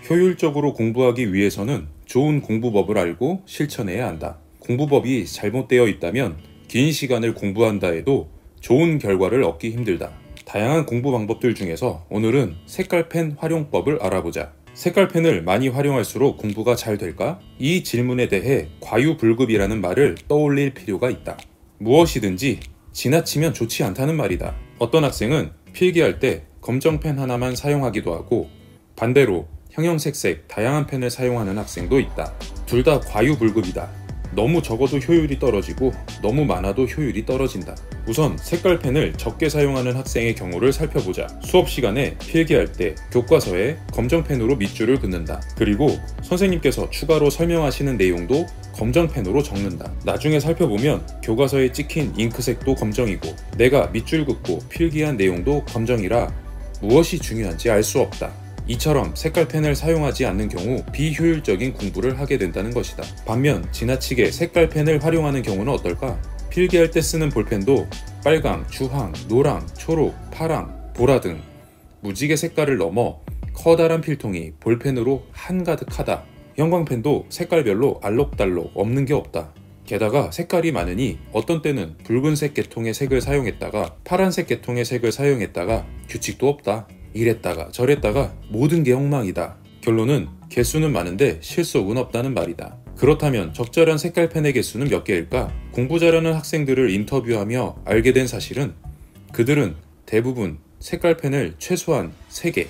효율적으로 공부하기 위해서는 좋은 공부법을 알고 실천해야 한다. 공부법이 잘못되어 있다면 긴 시간을 공부한다 해도 좋은 결과를 얻기 힘들다. 다양한 공부 방법들 중에서 오늘은 색깔펜 활용법을 알아보자. 색깔펜을 많이 활용할수록 공부가 잘 될까? 이 질문에 대해 과유불급이라는 말을 떠올릴 필요가 있다. 무엇이든지 지나치면 좋지 않다는 말이다. 어떤 학생은 필기할 때 검정펜 하나만 사용하기도 하고 반대로 형형색색 다양한 펜을 사용하는 학생도 있다. 둘 다 과유불급이다. 너무 적어도 효율이 떨어지고 너무 많아도 효율이 떨어진다. 우선 색깔펜을 적게 사용하는 학생의 경우를 살펴보자. 수업 시간에 필기할 때 교과서에 검정펜으로 밑줄을 긋는다. 그리고 선생님께서 추가로 설명하시는 내용도 검정펜으로 적는다. 나중에 살펴보면 교과서에 찍힌 잉크색도 검정이고 내가 밑줄 긋고 필기한 내용도 검정이라 무엇이 중요한지 알 수 없다. 이처럼 색깔펜을 사용하지 않는 경우 비효율적인 공부를 하게 된다는 것이다. 반면 지나치게 색깔펜을 활용하는 경우는 어떨까? 필기할 때 쓰는 볼펜도 빨강, 주황, 노랑, 초록, 파랑, 보라 등 무지개 색깔을 넘어 커다란 필통이 볼펜으로 한가득하다. 형광펜도 색깔별로 알록달록 없는 게 없다. 게다가 색깔이 많으니 어떤 때는 붉은색 계통의 색을 사용했다가 파란색 계통의 색을 사용했다가 규칙도 없다. 이랬다가 저랬다가 모든 게 엉망이다. 결론은 개수는 많은데 실속은 없다는 말이다. 그렇다면 적절한 색깔펜의 개수는 몇 개일까? 공부 잘하는 학생들을 인터뷰하며 알게 된 사실은 그들은 대부분 색깔펜을 최소한 3개,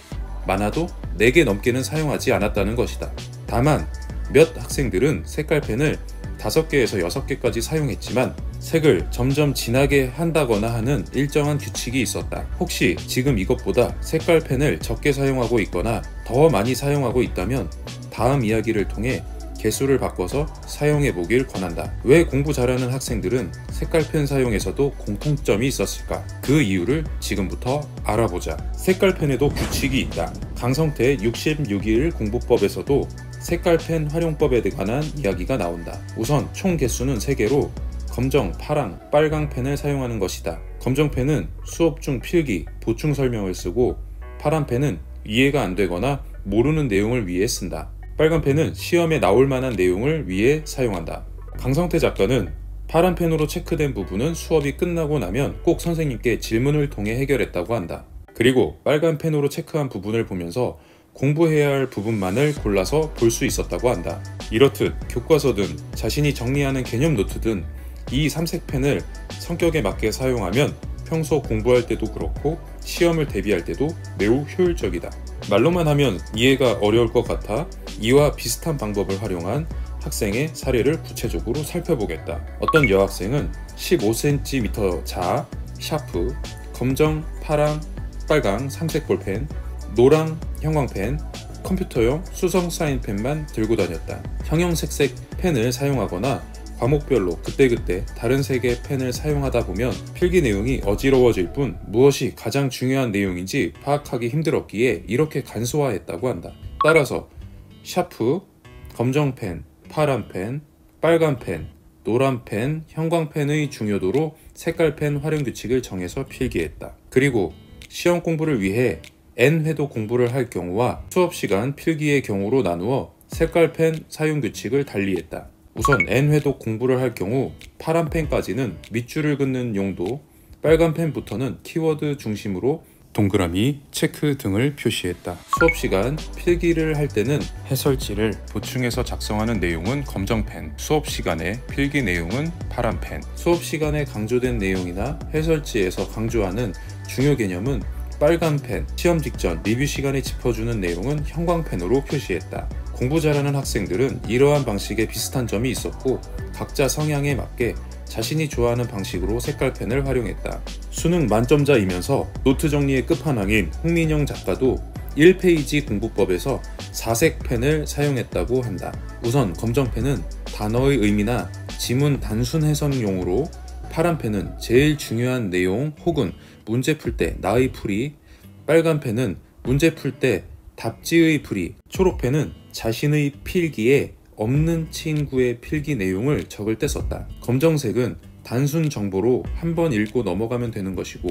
많아도 4개 넘게는 사용하지 않았다는 것이다. 다만 몇 학생들은 색깔펜을 5개에서 6개까지 사용했지만 색을 점점 진하게 한다거나 하는 일정한 규칙이 있었다. 혹시 지금 이것보다 색깔펜을 적게 사용하고 있거나 더 많이 사용하고 있다면 다음 이야기를 통해 개수를 바꿔서 사용해 보길 권한다. 왜 공부 잘하는 학생들은 색깔펜 사용에서도 공통점이 있었을까? 그 이유를 지금부터 알아보자. 색깔펜에도 규칙이 있다. 강성태 66일 공부법에서도 색깔펜 활용법에 관한 이야기가 나온다. 우선 총 개수는 3개로 검정, 파랑, 빨강 펜을 사용하는 것이다. 검정 펜은 수업 중 필기, 보충 설명을 쓰고 파란 펜은 이해가 안 되거나 모르는 내용을 위해 쓴다. 빨간 펜은 시험에 나올 만한 내용을 위해 사용한다. 강성태 작가는 파란 펜으로 체크된 부분은 수업이 끝나고 나면 꼭 선생님께 질문을 통해 해결했다고 한다. 그리고 빨간 펜으로 체크한 부분을 보면서 공부해야 할 부분만을 골라서 볼 수 있었다고 한다. 이렇듯 교과서든 자신이 정리하는 개념 노트든 이 삼색펜을 성격에 맞게 사용하면 평소 공부할 때도 그렇고 시험을 대비할 때도 매우 효율적이다. 말로만 하면 이해가 어려울 것 같아 이와 비슷한 방법을 활용한 학생의 사례를 구체적으로 살펴보겠다. 어떤 여학생은 15cm 자, 샤프, 검정, 파랑, 빨강, 삼색 볼펜, 노랑 형광펜, 컴퓨터용 수성 사인펜만 들고 다녔다. 형형색색 펜을 사용하거나 과목별로 그때그때 다른 색의 펜을 사용하다 보면 필기 내용이 어지러워질 뿐 무엇이 가장 중요한 내용인지 파악하기 힘들었기에 이렇게 간소화했다고 한다. 따라서 샤프, 검정펜, 파란펜, 빨간펜, 노란펜, 형광펜의 중요도로 색깔펜 활용 규칙을 정해서 필기했다. 그리고 시험 공부를 위해 N회도 공부를 할 경우와 수업시간 필기의 경우로 나누어 색깔펜 사용 규칙을 달리했다. 우선 N회도 공부를 할 경우 파란 펜까지는 밑줄을 긋는 용도, 빨간 펜부터는 키워드 중심으로 동그라미, 체크 등을 표시했다. 수업시간 필기를 할 때는 해설지를 보충해서 작성하는 내용은 검정펜, 수업시간에 필기 내용은 파란펜, 수업시간에 강조된 내용이나 해설지에서 강조하는 중요 개념은 빨간 펜, 시험 직전 리뷰 시간에 짚어주는 내용은 형광펜으로 표시했다. 공부 잘하는 학생들은 이러한 방식에 비슷한 점이 있었고 각자 성향에 맞게 자신이 좋아하는 방식으로 색깔펜을 활용했다. 수능 만점자이면서 노트 정리의 끝판왕인 홍민영 작가도 1페이지 공부법에서 4색 펜을 사용했다고 한다. 우선 검정펜은 단어의 의미나 지문 단순 해석용으로, 파란 펜은 제일 중요한 내용 혹은 문제 풀 때 나의 풀이, 빨간 펜은 문제 풀 때 답지의 풀이, 초록 펜은 자신의 필기에 없는 친구의 필기 내용을 적을 때 썼다. 검정색은 단순 정보로 한번 읽고 넘어가면 되는 것이고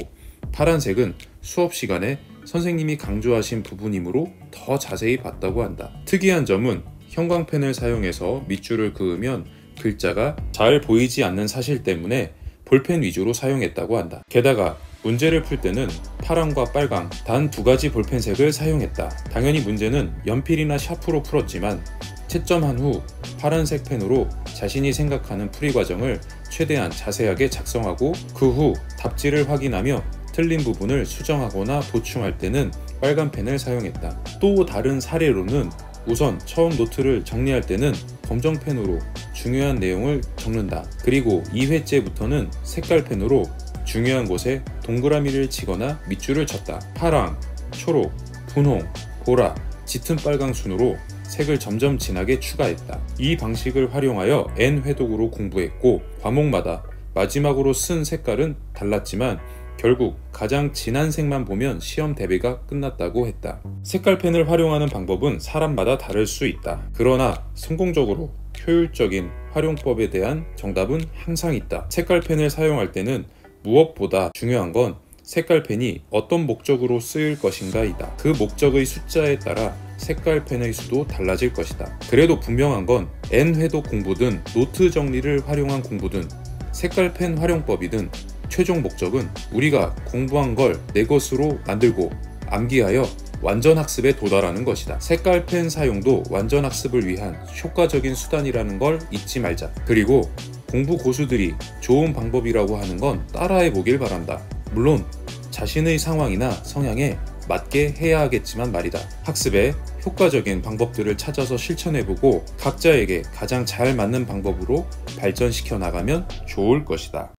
파란색은 수업 시간에 선생님이 강조하신 부분이므로 더 자세히 봤다고 한다. 특이한 점은 형광펜을 사용해서 밑줄을 그으면 글자가 잘 보이지 않는 사실 때문에 볼펜 위주로 사용했다고 한다. 게다가 문제를 풀 때는 파랑과 빨강 단 2가지 볼펜색을 사용했다. 당연히 문제는 연필이나 샤프로 풀었지만 채점한 후 파란색 펜으로 자신이 생각하는 풀이 과정을 최대한 자세하게 작성하고 그 후 답지를 확인하며 틀린 부분을 수정하거나 보충할 때는 빨간 펜을 사용했다. 또 다른 사례로는 우선 처음 노트를 정리할 때는 검정펜으로 중요한 내용을 적는다. 그리고 2회째부터는 색깔펜으로 중요한 곳에 동그라미를 치거나 밑줄을 쳤다. 파랑, 초록, 분홍, 보라, 짙은 빨강 순으로 색을 점점 진하게 추가했다. 이 방식을 활용하여 N회독으로 공부했고 과목마다 마지막으로 쓴 색깔은 달랐지만 결국 가장 진한 색만 보면 시험 대비가 끝났다고 했다. 색깔펜을 활용하는 방법은 사람마다 다를 수 있다. 그러나 성공적으로 효율적인 활용법에 대한 정답은 항상 있다. 색깔펜을 사용할 때는 무엇보다 중요한 건 색깔펜이 어떤 목적으로 쓰일 것인가이다. 그 목적의 숫자에 따라 색깔펜의 수도 달라질 것이다. 그래도 분명한 건 N회독 공부든 노트 정리를 활용한 공부든 색깔펜 활용법이든 최종 목적은 우리가 공부한 걸 내 것으로 만들고 암기하여 완전 학습에 도달하는 것이다. 색깔펜 사용도 완전 학습을 위한 효과적인 수단이라는 걸 잊지 말자. 그리고 공부 고수들이 좋은 방법이라고 하는 건 따라해 보길 바란다. 물론 자신의 상황이나 성향에 맞게 해야 하겠지만 말이다. 학습에 효과적인 방법들을 찾아서 실천해보고 각자에게 가장 잘 맞는 방법으로 발전시켜 나가면 좋을 것이다.